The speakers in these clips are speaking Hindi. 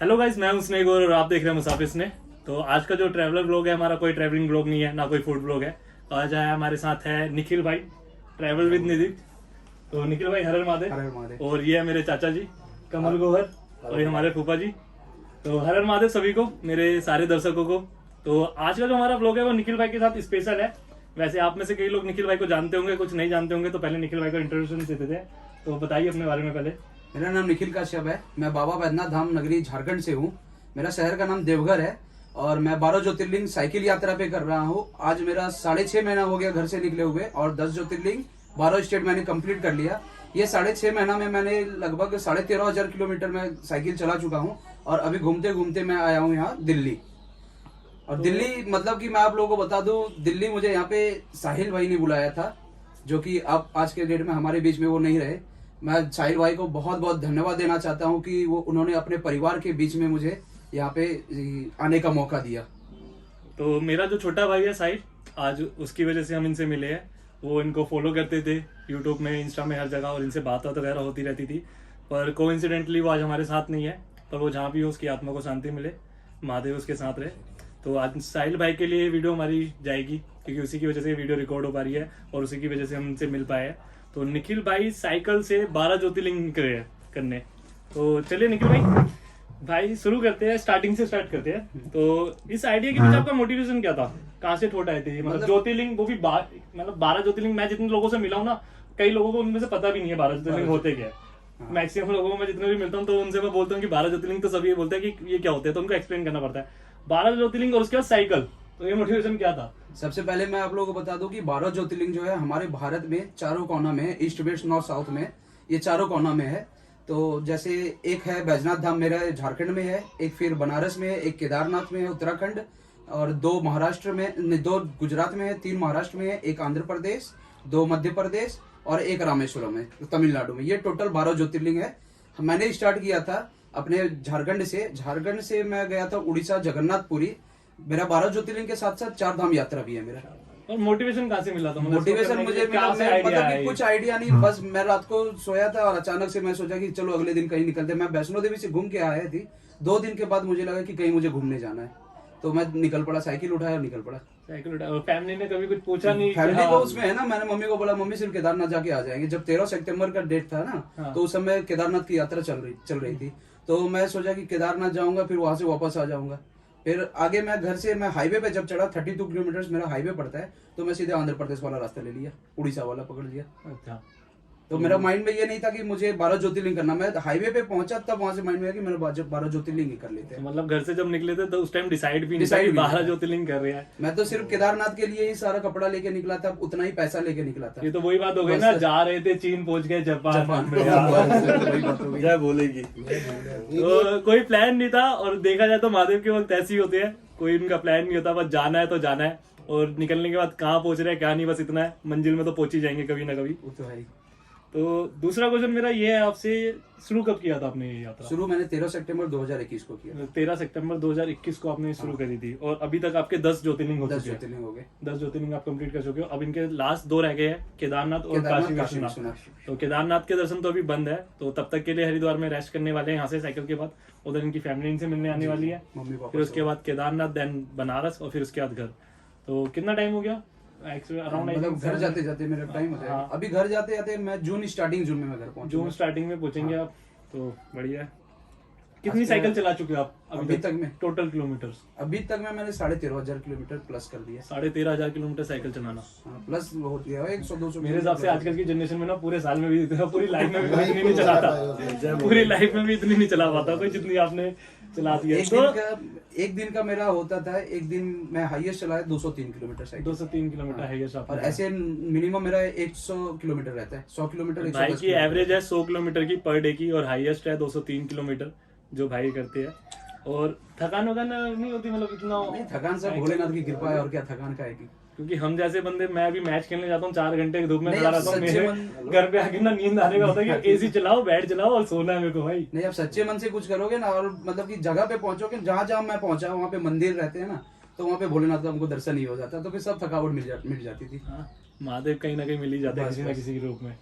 हेलो गाइस, मैं हूं स्नेक और आप देख रहे हैं मुसाफिर स्नेक। तो आज का जो ट्रैवलर ब्लॉग है हमारा, कोई ट्रैवलिंग ब्लॉग नहीं है, ना कोई फूड ब्लॉग है। आज आया हमारे साथ है निखिल भाई, ट्रैवल विद निधि। तो निखिल भाई, हर हर महादेव। और ये है मेरे चाचा जी कमल गोहर, और ये हमारे फूफा जी। तो हर हर महादेव सभी को, मेरे सारे दर्शकों को। तो आज का जो हमारा ब्लॉग है वो निखिल भाई के साथ स्पेशल है। वैसे आप में से कई लोग निखिल भाई को जानते होंगे, कुछ नहीं जानते होंगे। तो पहले निखिल भाई को इंट्रोडक्शन देते थे, तो बताइए अपने बारे में पहले। मेरा नाम निखिल काश्यप है। मैं बाबा बैद्यनाथ धाम नगरी झारखंड से हूँ। मेरा शहर का नाम देवघर है और मैं 12 ज्योतिर्लिंग साइकिल यात्रा पे कर रहा हूँ। आज मेरा 6.5 महीना हो गया घर से निकले हुए और 10 ज्योतिर्लिंग 12 स्टेट मैंने कंप्लीट कर लिया। ये 6.5 महीना में मैंने लगभग 13,500 किलोमीटर में साइकिल चला चुका हूँ और अभी घूमते घूमते मैं आया हूँ यहाँ दिल्ली। और दिल्ली मतलब कि मैं आप लोगों को बता दूं, दिल्ली मुझे यहाँ पे साहिल भाई ने बुलाया था, जो कि अब आज के डेट में हमारे बीच में वो नहीं रहे। मैं साहिल भाई को बहुत बहुत धन्यवाद देना चाहता हूँ कि उन्होंने अपने परिवार के बीच में मुझे यहाँ पे आने का मौका दिया। तो मेरा जो छोटा भाई है साहिल, आज उसकी वजह से हम इनसे मिले हैं। वो इनको फॉलो करते थे यूट्यूब में, इंस्टा में, हर जगह, और इनसे बात वगैरह होती रहती थी। पर कोइंसिडेंटली वो आज हमारे साथ नहीं है। पर वो जहाँ भी हो उसकी आत्मा को शांति मिले, महादेव उसके साथ रहे। तो आज साहिल भाई के लिए वीडियो हमारी जाएगी, क्योंकि उसी की वजह से वीडियो रिकॉर्ड हो पा रही है और उसी की वजह से हम उनसे मिल पाए हैं। तो निखिल भाई साइकिल से 12 ज्योतिर्लिंग निकले करने। तो चलिए निखिल भाई शुरू करते हैं, स्टार्टिंग से स्टार्ट करते हैं। तो इस आइडिया के पीछे आपका मोटिवेशन क्या था? कहाँ से थॉट आए थे? मतलब ज्योतिर्लिंग, वो भी मतलब 12 ज्योतिर्लिंग। मैं जितने लोगों से मिला हूँ ना, कई लोगों को उनमें से पता भी नहीं है 12 ज्योतिर्लिंग होते क्या है। मैक्सिमम लोगों को मैं जितने भी मिलता हूँ तो उनसे मैं बोलता हूँ कि 12 ज्योतिर्लिंग, तो सभी ये बोलते हैं कि ये क्या होते हैं, तो उनको एक्सप्लेन करना पड़ता है। 12 ज्योतिर्लिंग और उसके बाद साइकिल, तो ये मोटिवेशन क्या था? सबसे पहले मैं आप लोगों को बता दूं कि 12 ज्योतिर्लिंग जो है हमारे भारत में चारों कोना में है, ईस्ट वेस्ट नॉर्थ साउथ में, ये चारों कोना में है। तो जैसे एक है बैजनाथ धाम मेरा झारखंड में है, एक फिर बनारस में है, एक केदारनाथ में है उत्तराखंड, और 2 महाराष्ट्र में, 2 गुजरात में है, 3 महाराष्ट्र में है, एक आंध्र प्रदेश, 2 मध्य प्रदेश और एक रामेश्वरम है तमिलनाडु में। ये टोटल 12 ज्योतिर्लिंग है। मैंने स्टार्ट किया था अपने झारखंड से मैं गया था उड़ीसा जगन्नाथपुरी। मेरा 12 ज्योतिर्लिंग के साथ साथ 4 धाम यात्रा भी है मेरा। और मोटिवेशन कहाँ से मिला था? मोटिवेशन मुझे मिला, मतलब कि कुछ आइडिया नहीं, बस मैं रात को सोया था और अचानक से मैं सोचा कि चलो अगले दिन कहीं निकलते। मैं वैष्णो देवी से घूम के आया थी। 2 दिन के बाद मुझे लगा कि कहीं मुझे घूमने जाना है, तो मैं निकल पड़ा, साइकिल उठाया और निकल पड़ा। साइकिल उठाया। और फैमिली ने कभी कुछ पूछा नहीं? फैमिली को उसमें है ना, मैंने मम्मी को बोला मम्मी सिर्फ केदारनाथ जाके आ जाएंगे। जब 13 सितंबर का डेट था ना, तो उस समय केदारनाथ की यात्रा चल रही थी। तो मैं सोचा कि केदारनाथ जाऊंगा, फिर वहां से वापस आ जाऊंगा। फिर आगे मैं हाईवे पे जब चढ़ा, 32 किलोमीटर मेरा हाईवे पड़ता है, तो मैं सीधे आंध्र प्रदेश वाला रास्ता ले लिया, उड़ीसा वाला पकड़ लिया। अच्छा। तो मेरा माइंड में ये नहीं था कि मुझे 12 ज्योतिर्लिंग करना। मैं हाईवे पे पहुंचा तब वहां से माइंड में आया कि मेरे 12 ज्योतिर्लिंग ही कर लेते हैं। मतलब घर से जब निकले थे तो उस टाइम डिसाइड भी नहीं था कि 12 ज्योतिर्लिंग कर रहे हैं। मैं तो सिर्फ केदारनाथ के लिए ही सारा कपड़ा लेके निकला था, उतना ही पैसा लेके निकला था। ये तो वही बात हो गई ना, जा रहे थे चीन, पहुंच गए जापान। जय बोलेगी। तो कोई प्लान नहीं था, और देखा जाए तो महादेव के वक्त ऐसे ही होते हैं, कोई उनका प्लान नहीं होता, बस जाना है तो जाना है। और निकलने के बाद कहाँ पहुंच रहे हैं क्या नहीं, बस इतना है, मंजिल में तो पहुंच ही जाएंगे कभी ना कभी। वो तो है। तो दूसरा क्वेश्चन मेरा ये है आपसे, शुरू कब किया था आपने ये यात्रा? शुरू मैंने 13 सितंबर 2021 को किया। 13 सितंबर 2021 को आपने शुरू करी थी, और अभी तक आपके 10 ज्योतिर्लिंग हो चुके हैं। 10 ज्योतिर्लिंग हो गए। 10 ज्योतिर्लिंग आप कंप्लीट कर चुके हो। अब इनके लास्ट 2 रह गए हैं, केदारनाथ और काशी विश्वनाथ। तो केदारनाथ के दर्शन तो अभी बंद है, तो तब तक के लिए हरिद्वार में रेस्ट करने वाले हैं यहाँ से साइकिल के बाद। उधर इनकी फैमिली इनसे मिलने आने वाली है। फिर उसके बाद केदारनाथ, देन बनारस, और फिर उसके बाद घर। तो कितना टाइम हो गया? मतलब घर जाते जाते मेरा टाइम हो जाएगा। अभी घर जाते जाते मैं जून में मैं घर पहुंचूंगा। जून स्टार्टिंग में पहुंचेंगे आप, तो बढ़िया है। कितनी साइकिल चला चुके हो आप अभी तक में? टोटल किलोमीटर्स अभी तक में मैंने 13,500 किलोमीटर प्लस कर दिया। 13,500 किलोमीटर साइकिल चलाना प्लस हो गया 100-200। मेरे हिसाब से आजकल की जनरेशन में ना, पूरे साल में भी, पूरी लाइफ में भी इतनी नहीं चलाता। पूरी लाइफ में भी इतनी नहीं चला पाता कोई, जितनी आपने चला दी है। एक दिन का मेरा होता था, एक दिन मैं हाईएस्ट चलाया 203 किलोमीटर साइकिल। 203 kilometre highest. और ऐसे मिनिमम मेरा 100 किलोमीटर रहता है। 100 किलोमीटर भाई की एवरेज है 100 किलोमीटर की पर डे की, और हाईएस्ट है 203 किलोमीटर जो भाई करते हैं। और थकान वकान नहीं होती? मतलब इतना नहीं, थकान सब भोलेनाथ की कृपा है, और क्या थकान का है कि। क्योंकि हम जैसे बंदे, मैं भी मैच खेलने जाता हूँ 4 घंटे धूप में खड़ा रहता हूँ, मेरे घर पे आके ना नींद आने का होता है कि एसी चलाओ, बैट चलाओ और सोना है मेरे को भाई। नहीं, आप सच्चे मन से कुछ करोगे ना, और मतलब कि जगह पे पहुंचोगे, जहाँ जहाँ मैं पहुंचा वहाँ पे मंदिर रहते हैं ना, तो वहाँ पे भोलेनाथ का हमको दर्शन ही हो जाता, तो फिर सब थकावट मिट जाती थी। महादेव कहीं ना कहीं मिल ही जाता है किसी ना किसी के रूप में।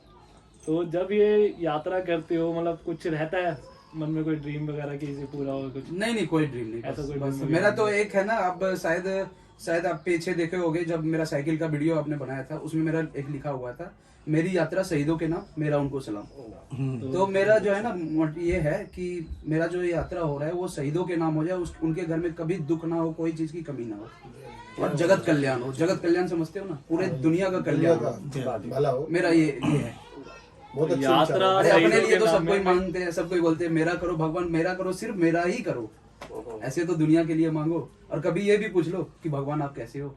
तो जब ये यात्रा करते हो, मतलब कुछ रहता है मन में कोई ड्रीम वगैरह की से पूरा हो कुछ? नहीं कोई ड्रीम नहीं, ऐसा कोई बस dream मेरा नहीं तो एक है ना, अब शायद आप पीछे देखे होगे जब मेरा साइकिल का वीडियो आपने बनाया था, उसमें मेरा एक लिखा हुआ था, मेरी यात्रा शहीदों के नाम, मेरा उनको सलाम। तो मेरा जो है ना ये है कि मेरा जो यात्रा हो रहा है वो शहीदों के नाम हो जाए, उनके घर में कभी दुख ना हो, कोई चीज की कमी ना हो, और जगत कल्याण हो। जगत कल्याण समझते हो ना, पूरे दुनिया का कल्याण भला हो। मेरा ये है। बहुत अच्छे यात्रा विचार। अरे अपने शहीदों लिए के तो नाम सब कोई में- मांगते हैं, सब कोई बोलते हैं मेरा करो भगवान, मेरा करो, सिर्फ मेरा ही करो। ऐसे तो दुनिया के लिए मांगो, और कभी ये भी पूछ लो कि भगवान आप कैसे हो,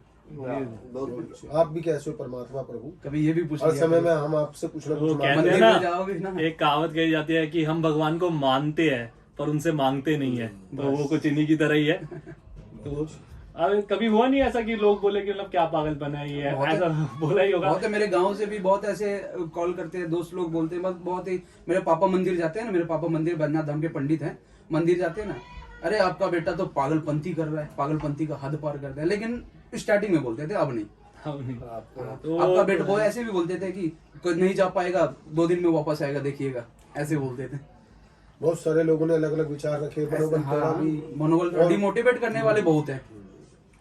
आप भी कैसे हो परमात्मा प्रभु, कभी ये भी पूछ हर लिया समय करो। में हम आपसे कुछ ना वो कुछ कहते हैं मंदिर ना, में जाओगे ना, एक कहावत कही जाती है कि हम भगवान को मानते हैं पर उनसे मांगते नहीं है, तो वो कुछ इन्हीं की तरह ही है। तो अब कभी हुआ नहीं ऐसा कि लोग बोले कि मतलब क्या पागलपन है ये, बहुत है। ऐसा बोला ही होगा? बहुत है, मेरे गांव से भी बहुत ऐसे कॉल करते हैं, दोस्त लोग बोलते हैं, बस बहुत ही, मेरे पापा मंदिर जाते हैं ना, मेरे पापा मंदिर बैद्यनाथ धाम के पंडित हैं, मंदिर जाते हैं ना, अरे आपका बेटा तो पागलपंथी कर रहा है, पागलपंथी का हद पार कर रहा है। लेकिन स्टार्टिंग में बोलते थे, अब नहीं। हाँ, नहीं। तो आपका बेटा, वो ऐसे भी बोलते थे कि कोई नहीं जा पाएगा, 2 दिन में वापस आएगा, देखिएगा, ऐसे बोलते थे। बहुत सारे लोगों ने अलग अलग विचार रखे, मनोबल तोड़ा हाँ, भी। मनोबल डिमोटिवेट करने वाले बहुत हैं।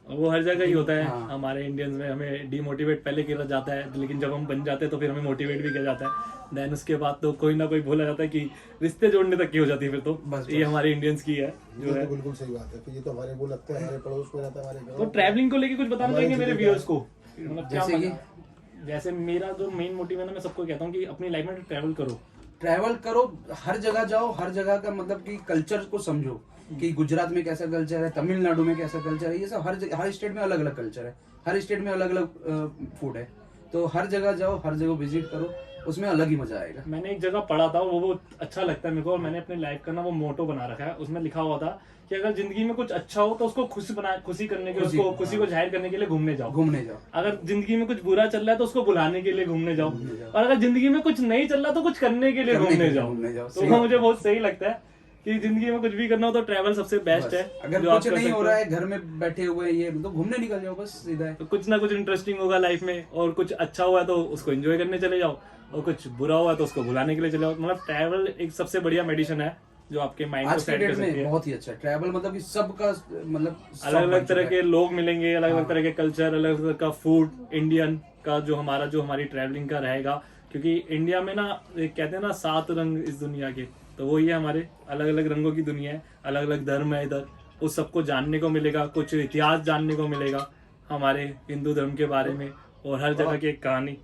वो हर जगह ही होता है। हाँ। हमारे इंडियंस में हमें डिमोटिवेट पहले किया जाता है, लेकिन जब हम बन जाते हैं तो फिर हमें मोटिवेट भी किया जाता है। देन उसके बाद तो कोई ना कोई बोला जाता है कि रिश्ते जोड़ने तक की हो जाती है फिर तो। बस, ये हमारे इंडियंस की है जो ये है। तो बिल्कुल सही बात है कि ये तो हमारे वो लगते हैं, हमारे पड़ोस में रहता है, हमारे तो गाँव। ट्रैवलिंग को लेके कुछ बताना हमारी चाहेंगे मेरे जिंदगी व्यूअर्स को? मतलब क्या जैसे कि? जैसे मेरा जो मेन मोटिव है ना, मैं सबको कहता हूँ कि अपनी लाइफ में ट्रैवल करो। ट्रैवल करो, हर जगह जाओ, हर जगह का मतलब कि कल्चर को समझो कि गुजरात में कैसा कल्चर है, तमिलनाडु में कैसा कल्चर है, ये सब हर स्टेट में अलग अलग कल्चर है, हर स्टेट में अलग अलग फूड है। तो हर जगह जाओ, हर जगह विजिट करो, उसमें अलग ही मजा आएगा। मैंने एक जगह पढ़ा था, वो अच्छा लगता है मेरे को, और मैंने अपने लाइफ का ना वो मोटो बना रखा है। उसमें लिखा हुआ था कि अगर जिंदगी में कुछ अच्छा हो तो उसको खुशी करने के लिए, उसको खुशी को जाहिर करने के लिए घूमने जाओ। घूमने जाओ, अगर जिंदगी में कुछ बुरा चल रहा है तो उसको भुलाने के लिए घूमने जाओ, और अगर जिंदगी में कुछ नहीं चल रहा तो कुछ करने के लिए घूमने जाओ। तो वो मुझे बहुत सही लगता है कि जिंदगी में कुछ भी करना हो तो ट्रैवल सबसे बेस्ट है। अगर जो आप कुछ कर नहीं सकते हो रहा है, घर में बैठे हुए ये तो घूमने निकल जाओ, बस सीधा है। तो कुछ ना कुछ इंटरेस्टिंग होगा लाइफ में, और कुछ अच्छा हुआ है तो उसको एंजॉय करने चले जाओ, और कुछ बुरा हुआ है तो उसको भुलाने के लिए चले जाओ। मतलब ट्रैवल एक सबसे बढ़िया मेडिसिन है जो आपके माइंड को आज के सेट कर डेट सकती में है। बहुत ही अच्छा है ट्रैवल, मतलब कि सबका मतलब अलग अलग तरह के लोग मिलेंगे, अलग अलग तरह के कल्चर, अलग अलग तरह का फूड, इंडियन का जो हमारी ट्रैवलिंग का रहेगा। क्योंकि इंडिया में ना एक कहते हैं ना 7 रंग इस दुनिया के, तो वो ही है हमारे, अलग अलग रंगों की दुनिया है, अलग अलग धर्म है इधर। उस सबको जानने को मिलेगा, कुछ इतिहास जानने को मिलेगा हमारे हिंदू धर्म के बारे में, और हर जगह की एक कहानी।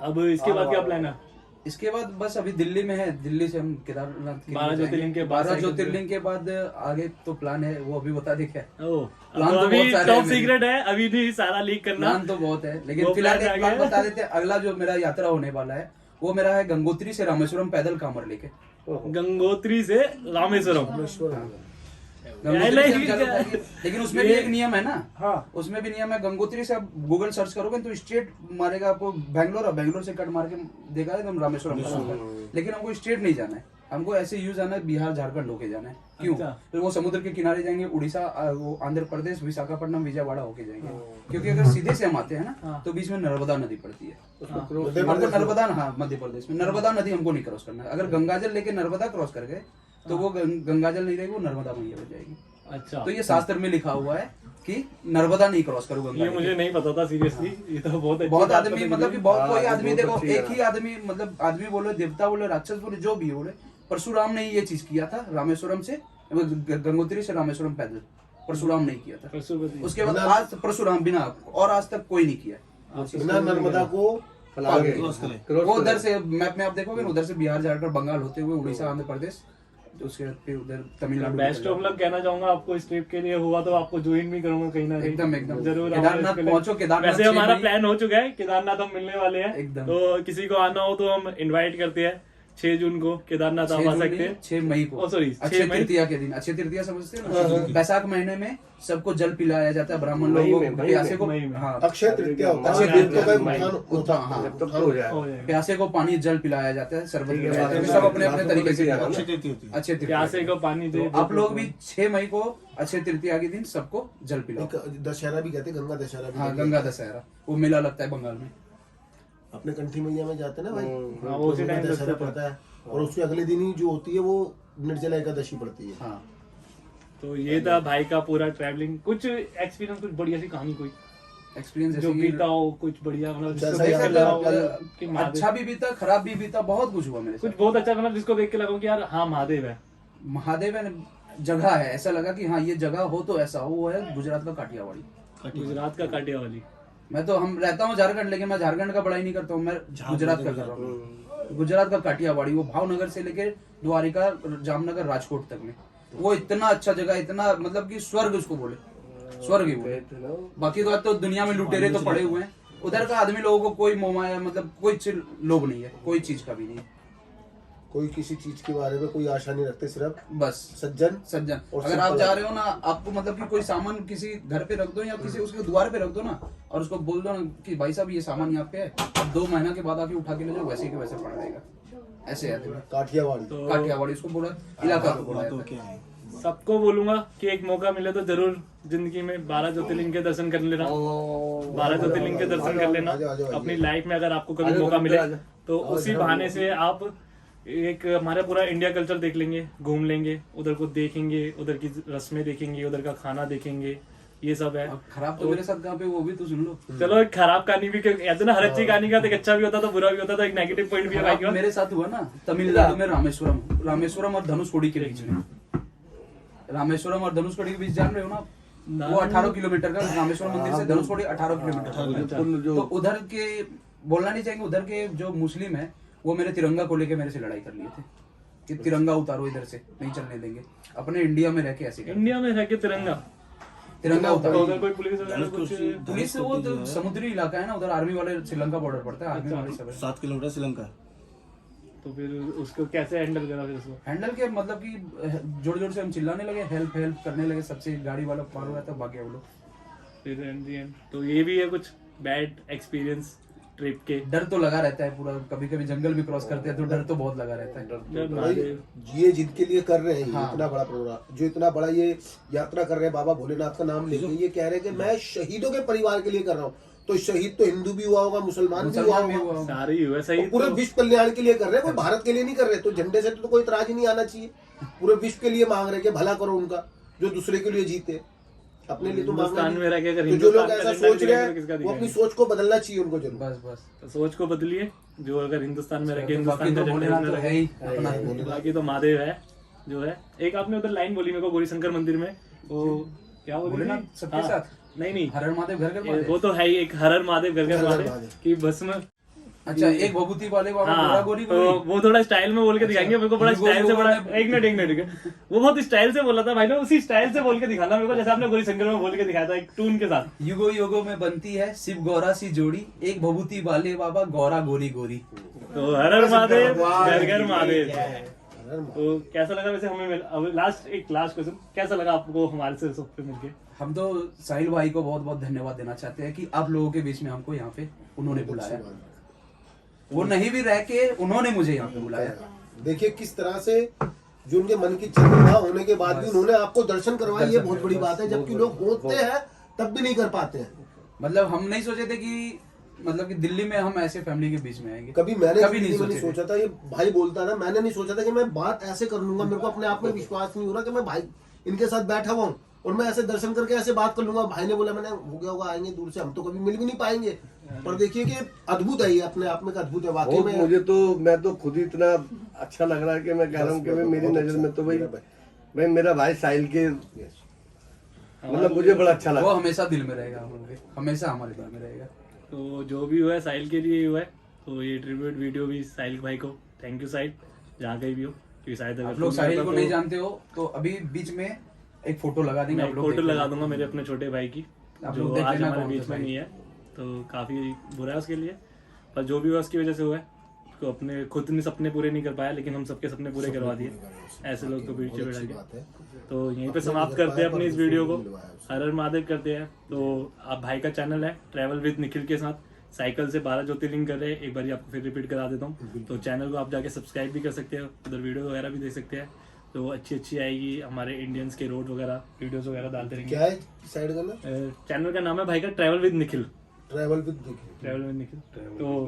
अब इसके बाद क्या प्लान है? इसके बाद बस अभी दिल्ली में है, दिल्ली से हम केदारनाथ के लिए 12 ज्योतिर्लिंग के बाद 12 ज्योतिर्लिंग के बाद आगे तो प्लान है, वो अभी बता दे क्या है। ओह, प्लान अब तो अभी बहुत सारे टॉप हैं मेरे। सीक्रेट है, अभी नहीं सारा लीक करना। प्लान तो बहुत है, लेकिन वो फिलहाल प्लान एक आ प्लान गया। बता देते हैं। अगला जो मेरा यात्रा होने वाला है वो मेरा है गंगोत्री से रामेश्वरम पैदल कांवर लेके। गंगोत्री से रामेश्वरम। गंगोत्री से हम चल पाएंगे, लेकिन उसमें भी ये- एक नियम है ना। हाँ। उसमें भी नियम है, गंगोत्री से आप गूगल सर्च करोगे तो स्ट्रेट मारेगा आपको बैंगलोर, और बैंगलोर से कट मार के देगा एकदम रामेश्वरम का रास्ता। लेकिन हमको स्ट्रेट नहीं जाना है, हमको ऐसे यूज जाना है, बिहार झारखंड होके जाना है। क्यों? अच्छा। तो वो समुद्र के किनारे जाएंगे, उड़ीसा, वो आंध्र प्रदेश, विशाखापट्टनम, विजयवाड़ा होके जाएंगे। क्योंकि अगर सीधे से हम आते हैं ना तो बीच में नर्मदा नदी पड़ती है। हमको नर्मदा, हाँ मध्य प्रदेश में नर्मदा नदी हमको नहीं क्रॉस करना है। अगर गंगाजल लेके नर्मदा क्रॉस कर गए तो वो गंगाजल नहीं रहेगी, वो नर्मदा मैया हो जाएगी। अच्छा, तो ये शास्त्र में लिखा हुआ है कि नर्मदा नहीं क्रॉस करो गंगा। ये मुझे नहीं पता था सीरियसली। ये तो बहुत अच्छी बहुत बात आदमी, पता मतलब कि चली। बहुत कोई आदमी देखो, एक ही आदमी, मतलब आदमी बोले, देवता बोले, राक्षस बोले, जो भी बोले, परशुराम ने ये चीज किया था रामेश्वरम से, गंगोत्री से रामेश्वरम पैदल। परशुराम नहीं किया था। पशुपति। उसके बाद आज परशुराम बिना, और आज तक कोई नहीं किया। बिना नर्मदा को आगे। वो उधर से मैप में आप देखोगे ना, उधर से बिहार, झारखंड, बंगाल होते हुए उड़ीसा, आंध्र प्रदेश, तो उसके बाद फिर उधर तमिलनाडु। बेस्ट ऑफ लक कहना चाहूंगा आपको इस ट्रिप के लिए। हुआ तो आपको ज्वाइन भी करूंगा कहीं ना कहीं। एकदम एकदम जरूर केदारनाथ आऊंगा इसके लिए। पहुंचो, केदारनाथ वैसे 6 हमारा मई। प्लान हो चुका है, केदारनाथ हम मिलने वाले हैं। एकदम। तो किसी को आना हो तो हम इनवाइट करते हैं। 6 जून को केदारनाथ आप आ सकते हैं। 6 मई को, Oh, sorry, 6 अक्षय मई। तृतीया के दिन। अक्षय तृतीया समझते हैं ना, बैसाख महीने में सबको जल पिलाया जाता है, ब्राह्मण लोग को, प्यासे को, मई में। हाँ अक्षय तृतीया होता अक्षय है, तृतीया तो मई। उत्थान, हाँ, हो जाएगा। प्यासे को पानी जल पिलाया जाता है, शरबत पिलाया जाता है, सब अपने अपने तरीके से पिलाते हैं। अक्षय तृतीया प्यासे को पानी दे। तो आप लोग भी 6 मई को अक्षय तृतीया के दिन सबको जल पिलाओ। एक दशहरा भी कहते हैं, गंगा दशहरा भी हाँ, कहते हैं। गंगा दशहरा, वो मेला लगता है बंगाल में। अपने कंठी मैया में जाते हैं ना भाई, हाँ, वो उसी गंगा टाइम दशहरा लगता है। पड़ता है, और उसके अगले दिन ही जो होती है वो निर्जला एकादशी पड़ती है। हाँ तो ये था भाई का पूरा ट्रैवलिंग। कुछ एक्सपीरियंस, कुछ बढ़िया सी कहानी कोई एक्सपीरियंस जो बीता हो, कुछ बढ़िया मतलब जिसको जैसा देख के याद लगा है, हो कि महादेव, अच्छा भी बीता, खराब भी बीता, बहुत कुछ हुआ मेरे कुछ साथ। बहुत अच्छा मतलब जिसको देख के लगा हो कि यार हाँ महादेव है। महादेव है, जगह है, ऐसा लगा कि हाँ ये जगह हो तो ऐसा हो। वो है गुजरात का काठियावाड़ी। गुजरात का काठियावाड़ी। मैं तो हम रहता हूँ झारखंड, लेकिन मैं झारखंड का बड़ा ही नहीं करता हूँ, मैं गुजरात का कर रहा हूँ। गुजरात का काठियावाड़ी, वो भावनगर से लेके द्वारिका, जामनगर, राजकोट तक में। वो इतना अच्छा जगह, इतना मतलब कि स्वर्ग उसको बोले, स्वर्ग ही बोले। बाकी तो आज तो दुनिया में लुटेरे तो पड़े हुए हैं। उधर का आदमी लोगों को कोई मोमाया मतलब कोई लोभ नहीं है, कोई चीज का भी नहीं है। कोई किसी चीज के बारे में कोई आशा नहीं रखते, सिर्फ बस सज्जन। सज्जन। और अगर आप सिंपल जा रहे हो ना, आपको मतलब कि कोई सामान किसी घर पे रख दो या किसी उसके द्वार पे रख दो ना, और उसको बोल दो ना कि भाई साहब ये सामान यहाँ पे है, अब 2 महीना के बाद आके उठा के ले जाओ, वैसे के वैसे पड़ रहेगा। ऐसे आदमी काठियावाड़ी। तो काठियावाड़ी उसको बोला, इलाका को बोला जाता है। सबको बोलूंगा कि एक मौका मिले तो जरूर जिंदगी में 12 ज्योतिर्लिंग के दर्शन कर लेना। 12 ज्योतिर्लिंग के दर्शन कर लेना अपनी लाइफ में। अगर आपको कभी मौका मिले तो उसी बहाने से आप एक हमारा पूरा इंडिया कल्चर देख लेंगे, घूम लेंगे, उधर को देखेंगे, उधर की रस्में देखेंगे, उधर का खाना देखेंगे, ये सब है। अब खराब तो मेरे साथ कहाँ पे, वो भी तो सुन लो। चलो एक खराब कहानी भी, ऐसे ना हर अच्छी कहानी का तो एक अच्छा भी होता तो बुरा भी होता, तो एक नेगेटिव पॉइंट भी है भाई खराब का। मेरे साथ हुआ ना तमिलनाडु में, रामेश्वरम और धनुषकोडी के बीच में। रामेश्वरम और धनुषकोडी के बीच जान रहे हो ना, वो 18 किलोमीटर का, रामेश्वरम मंदिर से धनुषकोडी 18 किलोमीटर। तो उधर के बोलना नहीं चाहेंगे, उधर के जो मुस्लिम है वो मेरे तिरंगा को लेके मेरे से लड़ाई कर लिए थे कि तिरंगा उतारो, इधर से नहीं चलने देंगे। अपने इंडिया में रह के ऐसे इंडिया में रह के तिरंगा तो उतारो। उधर कोई पुलिस वगैरह कुछ पुलिस वो तो समुद्री इलाका है ना, उधर आर्मी वाले, श्रीलंका बॉर्डर पड़ता है, आर्मी वाले सब है। 7 किलोमीटर श्रीलंका। तो फिर उसको कैसे हैंडल करा फिर उसको? हैंडल के मतलब कि जोर जोर से हम चिल्लाने लगे, हेल्प हेल्प करने लगे, सबसे गाड़ी वाला पार हुआ था, भाग गया वो लोग। फिर एंड दी एंड तो ये भी है कुछ बैड एक्सपीरियंस ट्रिप के। डर तो लगा रहता है पूरा, कभी कभी जंगल भी क्रॉस करते हैं तो डर तो बहुत लगा रहता है। जब भाई महादेव ये जिनके लिए कर रहे हैं ये हाँ। इतना बड़ा प्रोग्राम, जो इतना बड़ा ये यात्रा कर रहे हैं बाबा भोलेनाथ का नाम लेके, ये कह रहे हैं कि मैं शहीदों के परिवार के लिए कर रहा हूँ। तो शहीद तो हिंदू भी हुआ होगा, मुसलमान भी हुआ होगा, सारे ही हुए सही। और पूरे विश्व कल्याण के लिए कर रहे हैं, कोई भारत के लिए नहीं कर रहे। तो झंडे से तो कोई इतराज ही नहीं आना चाहिए। पूरे विश्व के लिए मांग रहे हैं कि भला करो उनका, जो दूसरे के लिए जीते, अपने लिए तो मांग हिंदुस्तान में रह के अगर रहे। तो जो लोग हिंदुस्तान का ऐसा झंडा सोच रहे दिखाएंगे तो किसका हैं वो अपनी दिखाएंगे? सोच को बदलना चाहिए उनको जरूर। बस बस। तो सोच को बदलिए, जो अगर हिंदुस्तान में रह के बाकी हिंदुस्तान तो का भोलेनाथ तो झंडा है ही है अपना। ही भोलेनाथ। बाकी तो महादेव है जो है। एक आपने उधर लाइन बोली मेरे को गौरी शंकर मंदिर में, वो क्या बोली भोलेनाथ थी? सबके हाँ, साथ? नहीं नहीं, हर हर महादेव घर घर महादेव। वो तो है ही, एक हर हर महादेव घर घर हर हर महादेव महादेव। की भस्म। अच्छा, एक भभूति वाले बाबा गोरा हाँ, गोरी तो गोरी। वो थोड़ा स्टाइल में बोल के दिखाएंगे मेरे को, बड़ा युगो स्टाइल से, युगो बड़ा में- एक मिनट वो बहुत स्टाइल से बोला था भाई ना, उसी स्टाइल से बोल के दिखाना मेरे को, जैसे आपने गौरी शंकर में बोल के दिखाया था एक टून के साथ। युगो युगो में बनती है शिव गौरा सी जोड़ी, एक भभूति वाले बाबा गौरा गोरी गोरी। तो हर हर महादेव घर घर महादेव। हर तो कैसा लगा वैसे हमें अब एक लास्ट क्वेश्चन, कैसा लगा आपको हमारे से सबसे मिलके? हम तो साहिल भाई को बहुत बहुत धन्यवाद देना चाहते हैं कि आप लोगों के बीच में हमको यहाँ पे उन्होंने बुलाया। वो नहीं भी रह के उन्होंने मुझे यहाँ पे बुलाया। देखिए किस तरह से जो उनके मन की चिंता होने के बाद भी उन्होंने आपको दर्शन करवाया, ये बहुत बड़ी बात है। जबकि लोग होते हैं तब भी नहीं कर पाते हैं। मतलब हम नहीं सोचे थे कि मतलब कि दिल्ली में हम ऐसे फैमिली के बीच में आएंगे। कभी मैंने कभी नहीं सोचे थे। सोचा था, ये भाई बोलता था, मैंने नहीं सोचा था कि मैं बात ऐसे कर लूंगा। मेरे को अपने आप में विश्वास नहीं हो रहा कि मैं भाई इनके साथ बैठा हुआ हूँ और मैं ऐसे दर्शन करके ऐसे बात कर लूंगा। भाई ने बोला, मैंने हो गया होगा, आएंगे दूर से, हम तो कभी मिल भी नहीं पाएंगे। पर देखिए कि अद्भुत है, ये अपने आप में अद्भुत है वाकई में। मुझे तो मैं तो खुद ही इतना अच्छा लग रहा है कि मैं कह रहा हूँ कि भाई मेरी नजर में तो भाई मेरा भाई साहिल के मतलब मुझे बड़ा अच्छा वो लगा। हमेशा दिल में रहेगा, हम लोगों के हमेशा हमारे दिल में रहेगा। तो जो भी हुआ है साहिल के लिए ही हुआ है। तो ये ट्रिब्यूट वीडियो भी साहिल भाई को थैंक यू साहिल, जहाँ कहीं भी हो, क्योंकि शायद आप लोग साहिल को नहीं जानते हो तो अभी बीच में एक फोटो लगा देंगे, आप लोग फोटो देख लगा लेना। दूंगा मेरे अपने छोटे भाई की, आप जो लोग देख आज लेना हमारे कौन बीच सा में भाई। नहीं है, तो काफी बुरा है उसके लिए। पर जो भी हुआ उसकी वजह से हुआ है, तो अपने खुद ने सपने पूरे नहीं कर पाया, लेकिन हम सबके सपने पूरे करवा दिए ऐसे लोग को बीच में बैठा के। तो यहीं पे समाप्त करते हैं अपनी इस वीडियो को, हर हर महादेव करते हैं। तो आप भाई का चैनल है ट्रैवल विद निखिल के साथ, साइकिल से 12 ज्योतिर्लिंग कर रहे हैं। एक बार आपको फिर रिपीट करा देता हूँ, तो चैनल को आप जाके सब्सक्राइब भी कर सकते हैं, उधर वीडियो वगैरह भी देख सकते हैं। तो अच्छी आएगी, हमारे इंडियंस के रोड वगैरह वीडियोस वगैरह डालते रहेंगे। क्या है साइड का ना? चैनल का नाम है भाई का travel with Nikhil, travel with travel with Nikhil. तो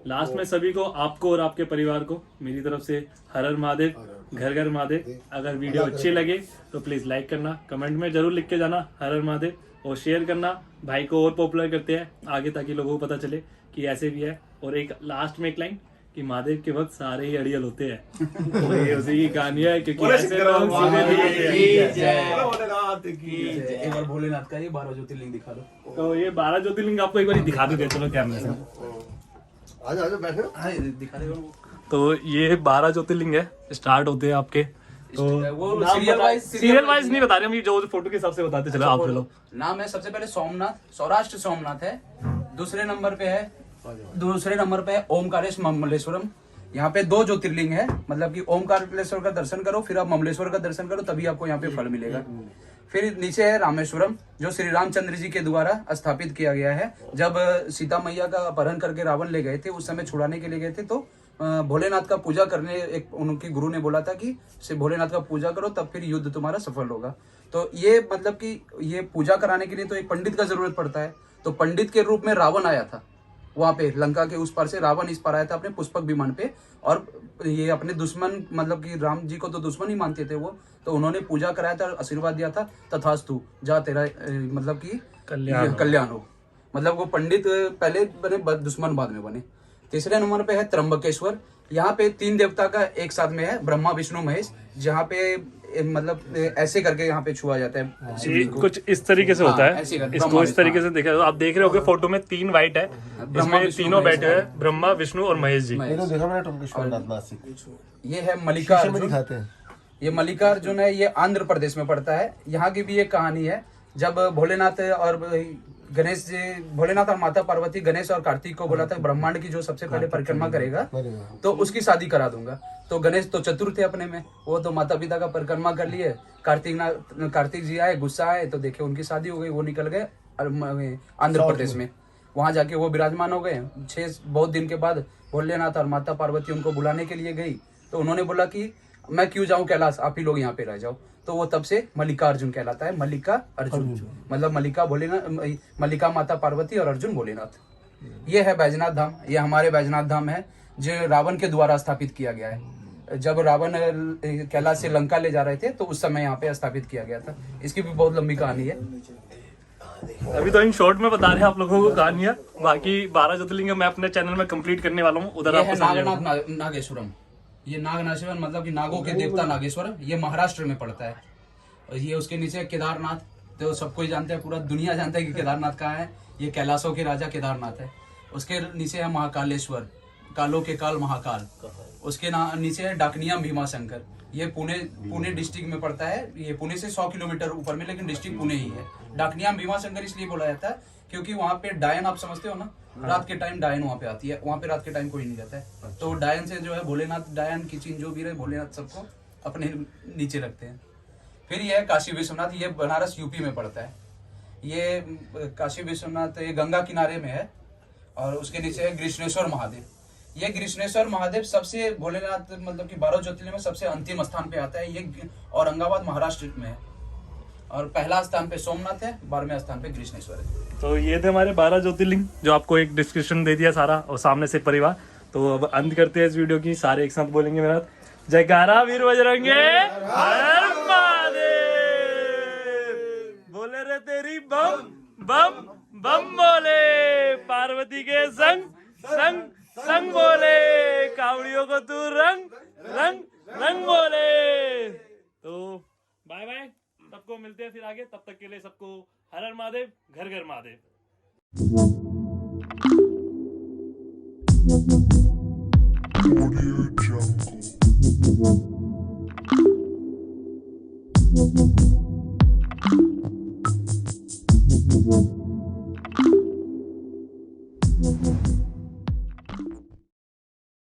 लास्ट में सभी को, आपको और आपके परिवार को मेरी तरफ से हर हर महादेव, घर घर महादेव। अगर वीडियो अच्छी लगे तो प्लीज लाइक करना, कमेंट में जरूर लिख के जाना हर हर महादेव, और शेयर करना, भाई को और पॉपुलर करते हैं आगे, ताकि लोगों को पता चले कि ऐसे भी है। और एक लास्ट में एक लाइन कि महादेव के वक्त सारे ही अड़ियल होते हैं। तो ये उसी की कहानी है, क्योंकि ऐसे लोग सीधे नहीं होते हैं। एक बार भोलेनाथ का ये 12 ज्योतिर्लिंग दिखा दो। तो ये 12 ज्योतिर्लिंग आपको एक बार दिखा देते हैं, चलो कैमरे से। आज आज बैठे हाँ दिखा दे। तो ये 12 ज्योतिर्लिंग है, स्टार्ट होते हैं आपके। तो वो सीरियल वाइज नहीं बता रहे हम, ये जो फोटो के हिसाब से बताते चलो आप चलो। नाम है सबसे पहले सोमनाथ, सौराष्ट्र सोमनाथ है। दूसरे नंबर पे है ओमकारेश ममलेश्वरम। यहाँ पे 2 ज्योतिर्लिंग है, मतलब कि ओमकारेश्वर का दर्शन करो, फिर आप ममलेश्वर का दर्शन करो, तभी आपको यहाँ पे फल मिलेगा। फिर नीचे है रामेश्वरम, जो श्री रामचंद्र जी के द्वारा स्थापित किया गया है। जब सीता मैया का अपहरण करके रावण ले गए थे, उस समय छुड़ाने के लिए गए थे, तो भोलेनाथ का पूजा करने, एक उनके गुरु ने बोला था कि से भोलेनाथ का पूजा करो, तब फिर युद्ध तुम्हारा सफल होगा। तो ये मतलब कि ये पूजा कराने के लिए तो एक पंडित का जरूरत पड़ता है। तो पंडित के रूप में रावण आया था वहां पे, लंका के उस पार से रावण इस पार आया था अपने पुष्पक विमान पे, और ये अपने दुश्मन, मतलब कि राम जी को तो दुश्मन ही मानते थे वो, तो उन्होंने पूजा कराया था और आशीर्वाद दिया था, तथास्तु जा तेरा मतलब कि कल्याण हो। मतलब वो पंडित पहले बने, दुश्मन बाद में बने। तीसरे नंबर पे है त्र्यंबकेश्वर। यहाँ पे 3 देवता का एक साथ में है, ब्रह्मा विष्णु महेश, जहाँ पे मतलब ऐसे करके यहाँ पे छुआ जाता है। कुछ इस तरीके से होता है, ऐसे करके इसको इस तरीके से देखा। आप देख रहे होगे फोटो में 3 वाइट है, इसमें तीनों बैठे हैं, ब्रह्मा विष्णु और महेश जी। मैंने देखा, मैंने टुंकेश्वरनाथ नासिक। ये है मल्लिकार्जुन। दिखाते हैं ये मल्लिकार्जुन है, ये आंध्र प्रदेश में पड़ता है। यहाँ की भी एक कहानी है। जब भोलेनाथ और गणेश जी, भोलेनाथ और माता पार्वती, गणेश और कार्तिक को बोला था ब्रह्मांड की जो सबसे पहले परिक्रमा करेगा तो उसकी शादी करा दूंगा। तो गणेश तो चतुर थे अपने में, वो तो माता पिता का परिक्रमा कर लिए। कार्तिक जी आए, गुस्सा आए, तो देखे उनकी शादी हो गई, वो निकल गए आंध्र प्रदेश में। वहां जाके वो विराजमान हो गए। बहुत दिन के बाद भोलेनाथ और माता पार्वती उनको बुलाने के लिए गई, तो उन्होंने बोला कि मैं क्यों जाऊं कैलाश, आप ही लोग यहाँ पे रह जाओ। तो वो तब से मल्लिकार्जुन कहलाता है, मल्लिका अर्जुन, मतलब मल्लिका भोलेनाथ, मल्लिका माता पार्वती और अर्जुन भोलेनाथ। ये है बैजनाथ धाम, ये हमारे बैजनाथ धाम है, जो रावण के द्वारा स्थापित किया गया है। जब रावण कैलाश से लंका ले जा रहे थे, तो उस समय यहाँ पे स्थापित किया गया था। इसकी भी बहुत लंबी कहानी है। अभी तो इन शॉर्ट में बता रहे हैं आप लोगों को कहानियां, बाकी 12 ज्योतिर्लिंग मैं अपने चैनल में कंप्लीट करने वाला हूँ। उधर आपको नागनाथ नागेश्वरम, ये नागनाथेश्वर मतलब कि नागों के देवता नागेश्वर, ये महाराष्ट्र में पड़ता है। और ये उसके नीचे केदारनाथ, तो सबको ही जानते हैं, पूरा दुनिया जानता है कि केदारनाथ कहाँ है। ये कैलाशों के राजा केदारनाथ है। उसके नीचे है महाकालेश्वर, कालों के काल महाकाल। उसके नीचे है डाकनिया भीमाशंकर, ये पुणे डिस्ट्रिक्ट में पड़ता है। ये पुणे से 100 किलोमीटर ऊपर में, लेकिन डिस्ट्रिक्ट पुणे ही है। डाकनिया भीमाशंकर इसलिए बोला जाता है क्योंकि वहाँ पे डायन, आप समझते हो ना, रात के टाइम डायन वहाँ पे आती है। वहाँ पे रात के टाइम कोई नहीं रहता है, तो डायन से जो है भोलेनाथ, डायन किचिन जो भी रहे, भोलेनाथ सबको अपने नीचे रखते हैं। फिर ये है काशी विश्वनाथ, ये बनारस यूपी में पड़ता है। ये काशी विश्वनाथ ये गंगा किनारे में है। और उसके नीचे है कृष्णेश्वर महादेव। ये कृष्णेश्वर महादेव सबसे, भोलेनाथ मतलब कि 12 ज्योतिर्लिंग में सबसे अंतिम स्थान पे आता है। ये औरंगाबाद महाराष्ट्र में है। और पहला स्थान पे सोमनाथ है, 12वें स्थान पे कृष्णेश्वर है। तो ये थे हमारे 12 ज्योतिर्लिंग, जो आपको एक डिस्क्रिप्शन दे दिया सारा, और सामने से परिवार। तो अब अंत करते हैं इस वीडियो की, सारे एक साथ बोलेंगे मेरा जयकारा वीर बजरंगे, हर महादेव। बोले रे तेरी बम बम बम बोले, पार्वती के संग संग संग बोले, कावड़ियों को तू रंग रंग रंग बोले। तो बाय बाय, सबको मिलते हैं फिर आगे। तब तक के लिए सबको हर हर महादेव, घर घर महादेव। Audio Jungle.